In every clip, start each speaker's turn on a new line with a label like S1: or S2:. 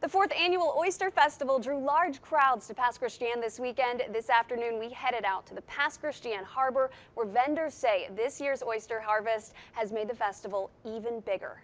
S1: The fourth annual Oyster Festival drew large crowds to Pass Christian this weekend. This afternoon, we headed out to the Pass Christian Harbor, where vendors say this year's oyster harvest has made the festival even bigger.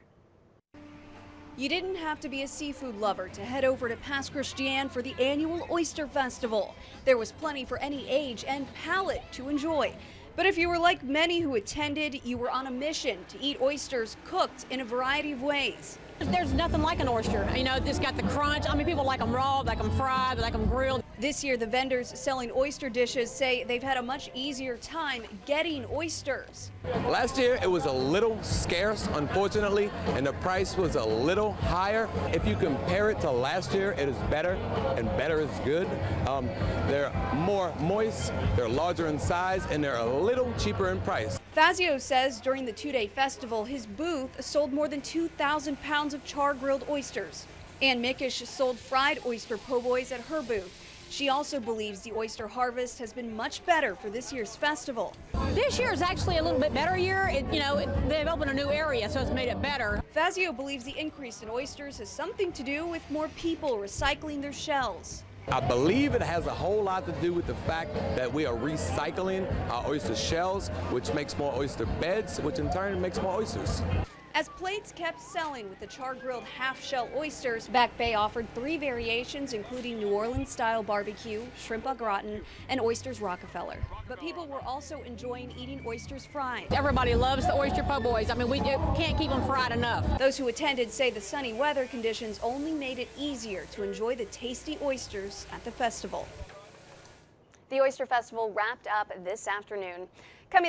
S1: You didn't have to be a seafood lover to head over to Pass Christian for the annual Oyster Festival. There was plenty for any age and palate to enjoy. But if you were like many who attended, you were on a mission to eat oysters cooked in a variety of ways.
S2: There's nothing like an oyster. You know, it's got the crunch. I mean, people like them raw, like them fried, like them grilled.
S1: This year, the vendors selling oyster dishes say they've had a much easier time getting oysters.
S3: Last year, it was a little scarce, unfortunately, and the price was a little higher. If you compare it to last year, it is better, and better is good. They're more moist, they're larger in size, and they're a little cheaper in price.
S1: Fazio says during the two-day festival, his booth sold more than 2,000 pounds of char-grilled oysters. Ann Mickish sold fried oyster po' boys at her booth. She also believes the oyster harvest has been much better for this year's festival.
S2: This year is actually a little bit better year. They've opened a new area, so it's made it better.
S1: Fazio believes the increase in oysters has something to do with more people recycling their shells.
S3: I believe it has a whole lot to do with the fact that we are recycling our oyster shells, which makes more oyster beds, which in turn makes more oysters.
S1: As plates kept selling with the char-grilled half-shell oysters, Back Bay offered 3 variations, including New Orleans-style barbecue, shrimp au gratin, and oysters Rockefeller. But people were also enjoying eating oysters fried.
S2: Everybody loves the oyster po' boys. I mean, we can't keep them fried enough.
S1: Those who attended say the sunny weather conditions only made it easier to enjoy the tasty oysters at the festival. The Oyster Festival wrapped up this afternoon. Coming up